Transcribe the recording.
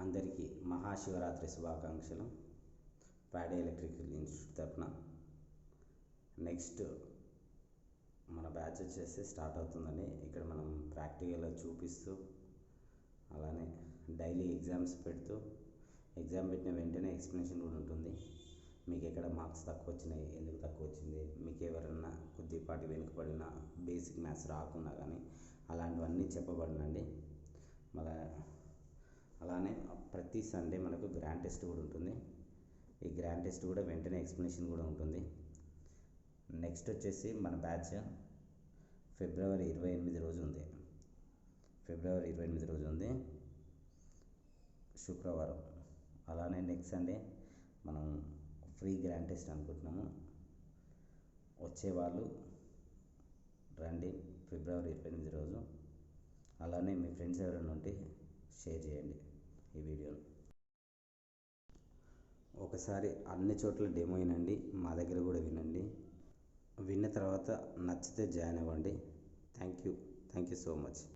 అందరికీ మహాశివరాత్రి శుభాకాంక్షలు. ప్యాడే electrical institute తరఫున నెక్స్ట్ మన బ్యాచ్ వచ్చేసి స్టార్ట్ అవుతుందండి. ఇక్కడ మనం ప్రాక్టికల్గా చూపిస్తూ అలానే డైలీ ఎగ్జామ్స్ పెడుతూ ఎగ్జామ్ పెట్టిన వెంటనే ఎక్స్ప్లెనేషన్ కూడా ఉంటుంది. మీకు ఎక్కడ మార్క్స్ తక్కువ వచ్చినాయి, ఎందుకు తక్కువ వచ్చింది, మీకు ఎవరన్నా కొద్దిపాటి వెనుకబడిన బేసిక్ మ్యాథ్స్ రాకున్నా కానీ అలాంటివన్నీ చెప్పబడినండి. మళ్ళీ అలానే ప్రతి సండే మనకు గ్రాండ్ టెస్ట్ కూడా ఉంటుంది. ఈ గ్రాండ్ టెస్ట్ కూడా వెంటనే ఎక్స్ప్లెనేషన్ కూడా ఉంటుంది. నెక్స్ట్ వచ్చేసి మన బ్యాచ్ ఫిబ్రవరి 28 రోజు ఉంది. ఫిబ్రవరి 28 రోజు ఉంది, శుక్రవారం. అలానే నెక్స్ట్ సండే మనం ఫ్రీ గ్రాండ్ టెస్ట్ అనుకుంటున్నాము. వచ్చేవాళ్ళు రండి ఫిబ్రవరి 28 రోజు. అలానే మీ ఫ్రెండ్స్ ఎవరైనా ఉంటే షేర్ చేయండి ఈ వీడియోని. ఒకసారి అన్ని చోట్ల డెమో వినండి, మా దగ్గర కూడా వినండి. విన్న తర్వాత నచ్చితే జాయిన్ అవ్వండి. Thank you so much.